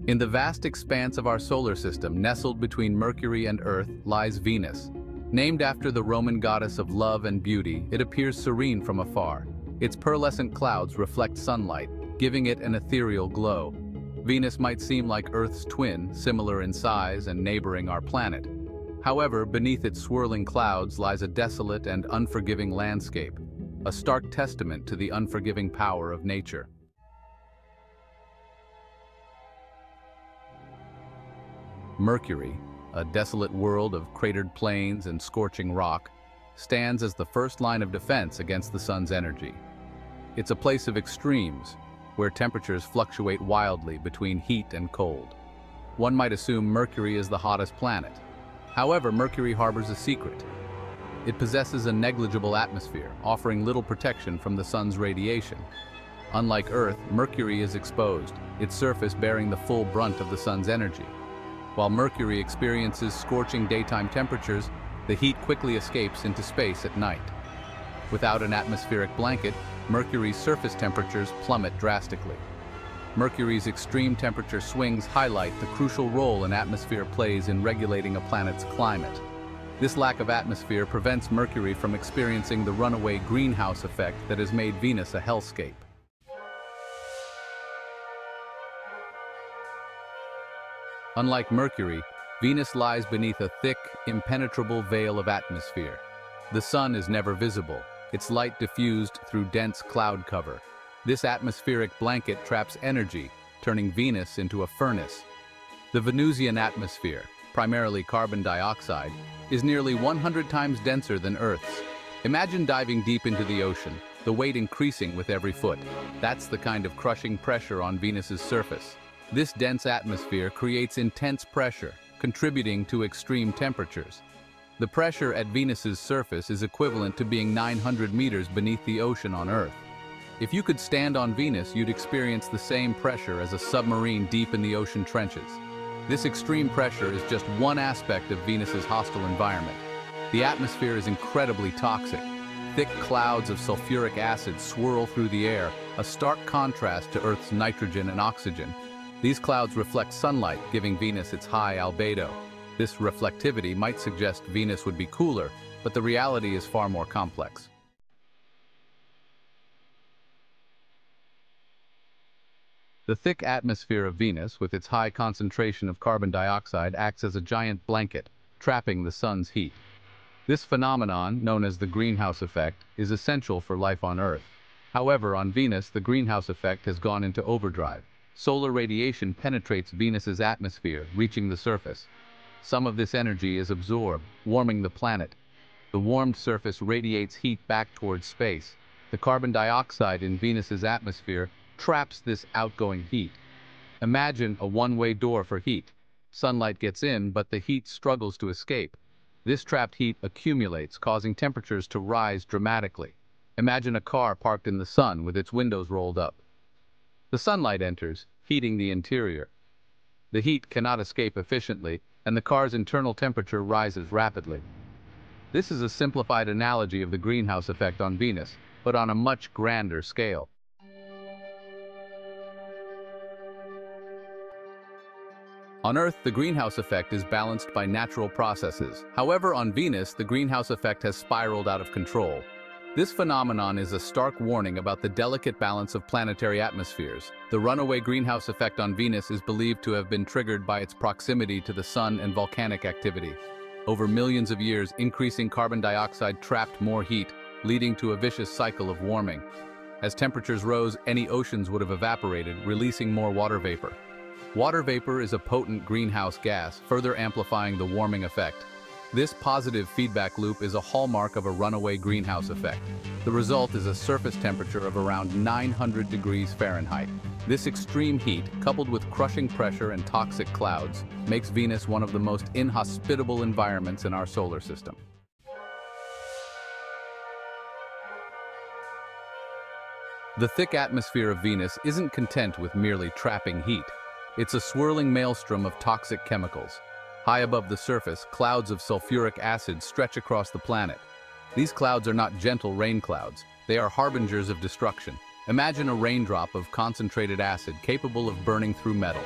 In the vast expanse of our solar system, nestled between Mercury and Earth, lies Venus. Named after the Roman goddess of love and beauty, it appears serene from afar. Its pearlescent clouds reflect sunlight, giving it an ethereal glow. Venus might seem like Earth's twin, similar in size and neighboring our planet. However, beneath its swirling clouds lies a desolate and unforgiving landscape, a stark testament to the unforgiving power of nature. Mercury, a desolate world of cratered plains and scorching rock, stands as the first line of defense against the sun's energy. It's a place of extremes, where temperatures fluctuate wildly between heat and cold. One might assume Mercury is the hottest planet. However, Mercury harbors a secret. It possesses a negligible atmosphere, offering little protection from the sun's radiation. Unlike Earth, Mercury is exposed, its surface bearing the full brunt of the sun's energy. While Mercury experiences scorching daytime temperatures, the heat quickly escapes into space at night. Without an atmospheric blanket, Mercury's surface temperatures plummet drastically. Mercury's extreme temperature swings highlight the crucial role an atmosphere plays in regulating a planet's climate. This lack of atmosphere prevents Mercury from experiencing the runaway greenhouse effect that has made Venus a hellscape. Unlike Mercury, Venus lies beneath a thick, impenetrable veil of atmosphere. The sun is never visible, its light diffused through dense cloud cover. This atmospheric blanket traps energy, turning Venus into a furnace. The Venusian atmosphere, primarily carbon dioxide, is nearly 100 times denser than Earth's. Imagine diving deep into the ocean, the weight increasing with every foot. That's the kind of crushing pressure on Venus's surface. This dense atmosphere creates intense pressure, contributing to extreme temperatures. The pressure at Venus's surface is equivalent to being 900 meters beneath the ocean on Earth. If you could stand on Venus, you'd experience the same pressure as a submarine deep in the ocean trenches. This extreme pressure is just one aspect of Venus's hostile environment. The atmosphere is incredibly toxic. Thick clouds of sulfuric acid swirl through the air, a stark contrast to Earth's nitrogen and oxygen. These clouds reflect sunlight, giving Venus its high albedo. This reflectivity might suggest Venus would be cooler, but the reality is far more complex. The thick atmosphere of Venus, with its high concentration of carbon dioxide, acts as a giant blanket, trapping the sun's heat. This phenomenon, known as the greenhouse effect, is essential for life on Earth. However, on Venus, the greenhouse effect has gone into overdrive. Solar radiation penetrates Venus's atmosphere, reaching the surface. Some of this energy is absorbed, warming the planet. The warmed surface radiates heat back towards space. The carbon dioxide in Venus's atmosphere traps this outgoing heat. Imagine a one-way door for heat. Sunlight gets in, but the heat struggles to escape. This trapped heat accumulates, causing temperatures to rise dramatically. Imagine a car parked in the sun with its windows rolled up. The sunlight enters, heating the interior. The heat cannot escape efficiently, and the car's internal temperature rises rapidly. This is a simplified analogy of the greenhouse effect on Venus, but on a much grander scale. On Earth, the greenhouse effect is balanced by natural processes. However, on Venus, the greenhouse effect has spiraled out of control. This phenomenon is a stark warning about the delicate balance of planetary atmospheres. The runaway greenhouse effect on Venus is believed to have been triggered by its proximity to the sun and volcanic activity. Over millions of years, increasing carbon dioxide trapped more heat, leading to a vicious cycle of warming. As temperatures rose, any oceans would have evaporated, releasing more water vapor. Water vapor is a potent greenhouse gas, further amplifying the warming effect. This positive feedback loop is a hallmark of a runaway greenhouse effect. The result is a surface temperature of around 900 degrees Fahrenheit. This extreme heat, coupled with crushing pressure and toxic clouds, makes Venus one of the most inhospitable environments in our solar system. The thick atmosphere of Venus isn't content with merely trapping heat. It's a swirling maelstrom of toxic chemicals. High above the surface, clouds of sulfuric acid stretch across the planet. These clouds are not gentle rain clouds. They are harbingers of destruction. Imagine a raindrop of concentrated acid capable of burning through metal.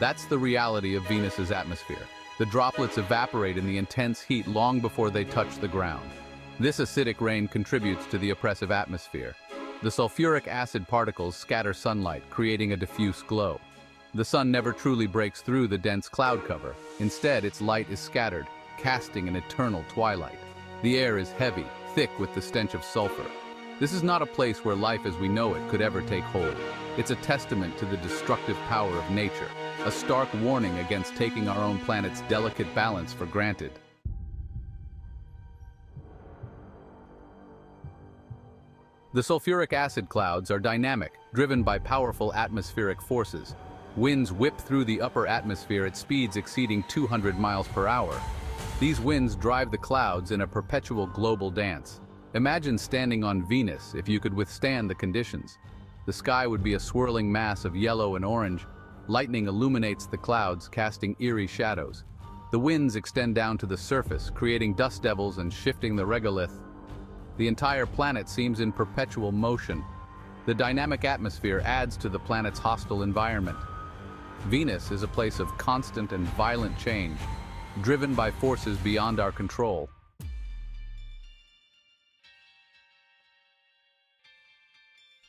That's the reality of Venus's atmosphere. The droplets evaporate in the intense heat long before they touch the ground. This acidic rain contributes to the oppressive atmosphere. The sulfuric acid particles scatter sunlight, creating a diffuse glow. The sun never truly breaks through the dense cloud cover. Instead, its light is scattered, casting an eternal twilight. The air is heavy, thick with the stench of sulfur. This is not a place where life as we know it could ever take hold. It's a testament to the destructive power of nature, a stark warning against taking our own planet's delicate balance for granted. The sulfuric acid clouds are dynamic, driven by powerful atmospheric forces. Winds whip through the upper atmosphere at speeds exceeding 200 miles per hour. These winds drive the clouds in a perpetual global dance. Imagine standing on Venus if you could withstand the conditions. The sky would be a swirling mass of yellow and orange. Lightning illuminates the clouds, casting eerie shadows. The winds extend down to the surface, creating dust devils and shifting the regolith. The entire planet seems in perpetual motion. The dynamic atmosphere adds to the planet's hostile environment. Venus is a place of constant and violent change, driven by forces beyond our control.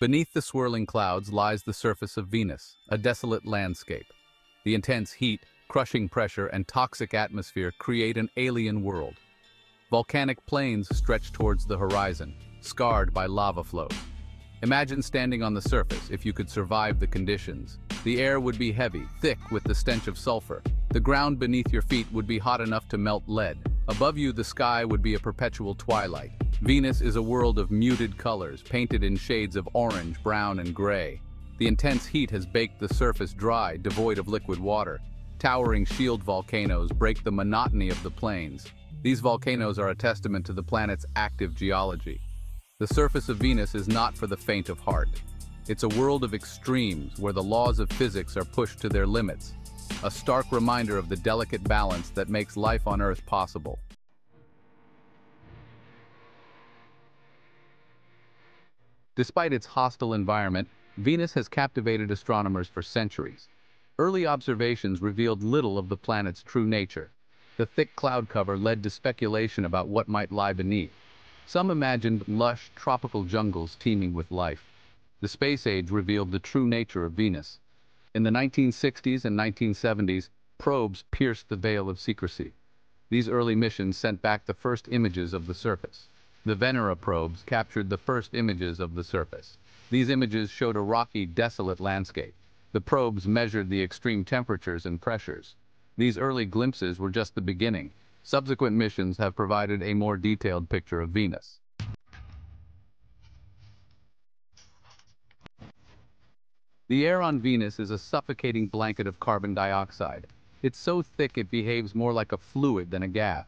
Beneath the swirling clouds lies the surface of Venus, a desolate landscape. The intense heat, crushing pressure, and toxic atmosphere create an alien world. Volcanic plains stretch towards the horizon, scarred by lava flow. Imagine standing on the surface if you could survive the conditions. The air would be heavy, thick with the stench of sulfur. The ground beneath your feet would be hot enough to melt lead. Above you, the sky would be a perpetual twilight. Venus is a world of muted colors, painted in shades of orange, brown, and gray. The intense heat has baked the surface dry, devoid of liquid water. Towering shield volcanoes break the monotony of the plains. These volcanoes are a testament to the planet's active geology. The surface of Venus is not for the faint of heart. It's a world of extremes where the laws of physics are pushed to their limits, a stark reminder of the delicate balance that makes life on Earth possible. Despite its hostile environment, Venus has captivated astronomers for centuries. Early observations revealed little of the planet's true nature. The thick cloud cover led to speculation about what might lie beneath. Some imagined lush, tropical jungles teeming with life. The space age revealed the true nature of Venus. In the 1960s and 1970s, probes pierced the veil of secrecy. These early missions sent back the first images of the surface. The Venera probes captured the first images of the surface. These images showed a rocky, desolate landscape. The probes measured the extreme temperatures and pressures. These early glimpses were just the beginning. Subsequent missions have provided a more detailed picture of Venus. The air on Venus is a suffocating blanket of carbon dioxide. It's so thick it behaves more like a fluid than a gas.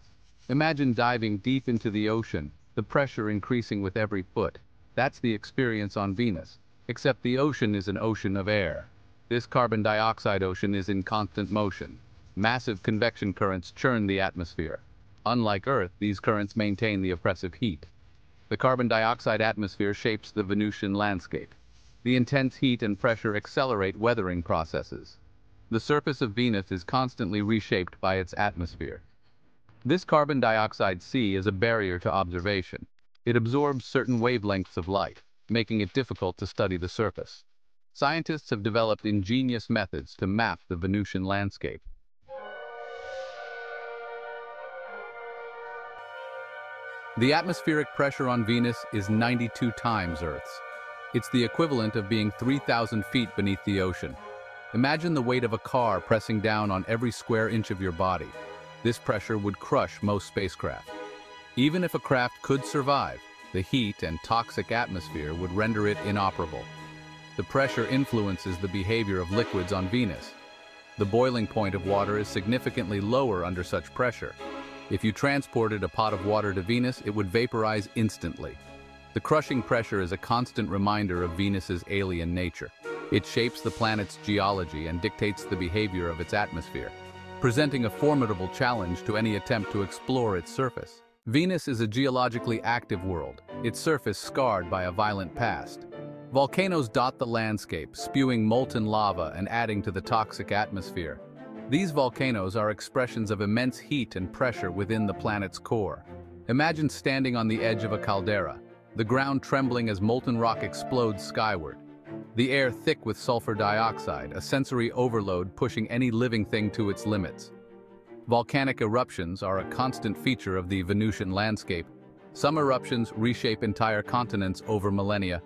Imagine diving deep into the ocean, the pressure increasing with every foot. That's the experience on Venus, except the ocean is an ocean of air. This carbon dioxide ocean is in constant motion. Massive convection currents churn the atmosphere. Unlike Earth, these currents maintain the oppressive heat. The carbon dioxide atmosphere shapes the Venusian landscape. The intense heat and pressure accelerate weathering processes. The surface of Venus is constantly reshaped by its atmosphere. This carbon dioxide sea is a barrier to observation. It absorbs certain wavelengths of light, making it difficult to study the surface. Scientists have developed ingenious methods to map the Venusian landscape. The atmospheric pressure on Venus is 92 times Earth's. It's the equivalent of being 3,000 feet beneath the ocean. Imagine the weight of a car pressing down on every square inch of your body. This pressure would crush most spacecraft. Even if a craft could survive, the heat and toxic atmosphere would render it inoperable. The pressure influences the behavior of liquids on Venus. The boiling point of water is significantly lower under such pressure. If you transported a pot of water to Venus, it would vaporize instantly. The crushing pressure is a constant reminder of Venus's alien nature. It shapes the planet's geology and dictates the behavior of its atmosphere, presenting a formidable challenge to any attempt to explore its surface. Venus is a geologically active world, its surface scarred by a violent past. Volcanoes dot the landscape, spewing molten lava and adding to the toxic atmosphere. These volcanoes are expressions of immense heat and pressure within the planet's core. Imagine standing on the edge of a caldera, the ground trembling as molten rock explodes skyward. The air thick with sulfur dioxide, a sensory overload pushing any living thing to its limits. Volcanic eruptions are a constant feature of the Venusian landscape. Some eruptions reshape entire continents over millennia.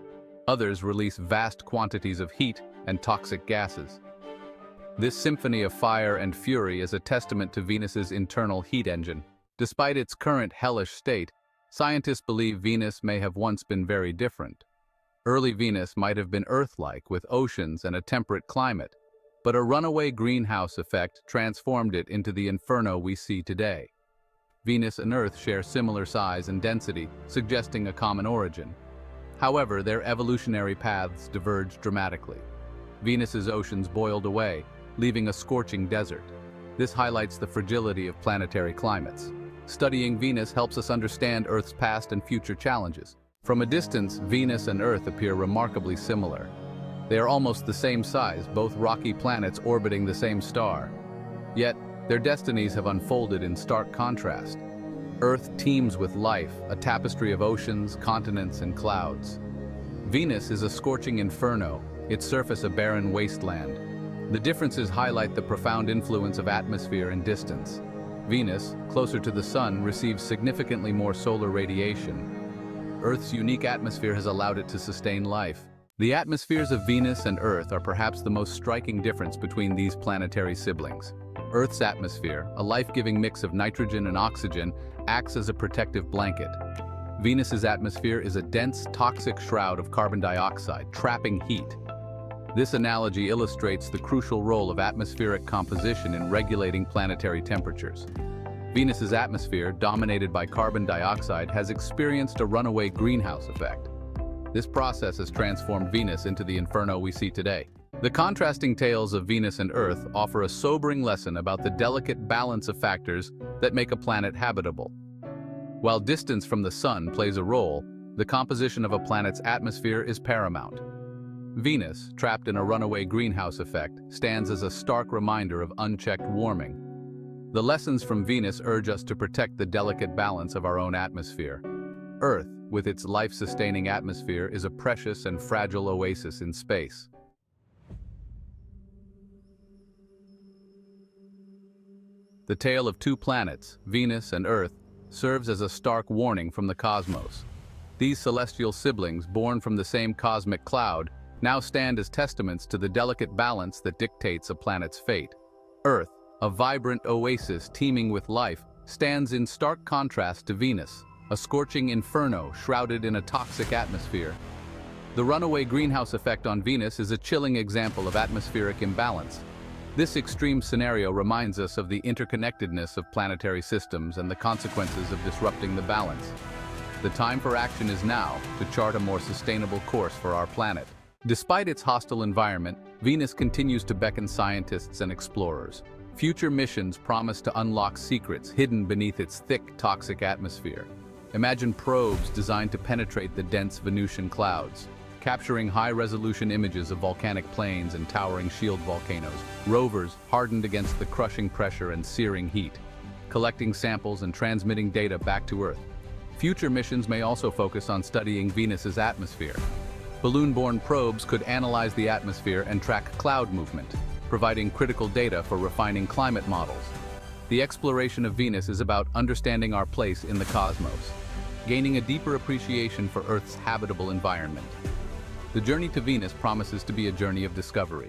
Others release vast quantities of heat and toxic gases. This symphony of fire and fury is a testament to Venus's internal heat engine. Despite its current hellish state, scientists believe Venus may have once been very different. Early Venus might have been Earth-like with oceans and a temperate climate, but a runaway greenhouse effect transformed it into the Inferno we see today. Venus and Earth share similar size and density, suggesting a common origin. However, their evolutionary paths diverged dramatically. Venus's oceans boiled away, leaving a scorching desert. This highlights the fragility of planetary climates. Studying Venus helps us understand Earth's past and future challenges. From a distance, Venus and Earth appear remarkably similar. They are almost the same size, both rocky planets orbiting the same star. Yet, their destinies have unfolded in stark contrast. Earth teems with life, a tapestry of oceans, continents, and clouds. Venus is a scorching inferno, its surface a barren wasteland. The differences highlight the profound influence of atmosphere and distance. Venus, closer to the Sun, receives significantly more solar radiation. Earth's unique atmosphere has allowed it to sustain life. The atmospheres of Venus and Earth are perhaps the most striking difference between these planetary siblings. Earth's atmosphere, a life-giving mix of nitrogen and oxygen, acts as a protective blanket. Venus's atmosphere is a dense, toxic shroud of carbon dioxide, trapping heat. This analogy illustrates the crucial role of atmospheric composition in regulating planetary temperatures. Venus's atmosphere, dominated by carbon dioxide, has experienced a runaway greenhouse effect. This process has transformed Venus into the inferno we see today. The contrasting tales of Venus and Earth offer a sobering lesson about the delicate balance of factors that make a planet habitable. While distance from the Sun plays a role, the composition of a planet's atmosphere is paramount. Venus, trapped in a runaway greenhouse effect, stands as a stark reminder of unchecked warming. The lessons from Venus urge us to protect the delicate balance of our own atmosphere. Earth, with its life-sustaining atmosphere, is a precious and fragile oasis in space. The tale of two planets, Venus and Earth, serves as a stark warning from the cosmos. These celestial siblings, born from the same cosmic cloud, now stand as testaments to the delicate balance that dictates a planet's fate. Earth, a vibrant oasis teeming with life, stands in stark contrast to Venus, a scorching inferno shrouded in a toxic atmosphere. The runaway greenhouse effect on Venus is a chilling example of atmospheric imbalance. This extreme scenario reminds us of the interconnectedness of planetary systems and the consequences of disrupting the balance. The time for action is now to chart a more sustainable course for our planet. Despite its hostile environment, Venus continues to beckon scientists and explorers. Future missions promise to unlock secrets hidden beneath its thick, toxic atmosphere. Imagine probes designed to penetrate the dense Venusian clouds, capturing high-resolution images of volcanic plains and towering shield volcanoes. Rovers hardened against the crushing pressure and searing heat, collecting samples and transmitting data back to Earth. Future missions may also focus on studying Venus's atmosphere. Balloon-borne probes could analyze the atmosphere and track cloud movement, providing critical data for refining climate models. The exploration of Venus is about understanding our place in the cosmos, gaining a deeper appreciation for Earth's habitable environment. The journey to Venus promises to be a journey of discovery.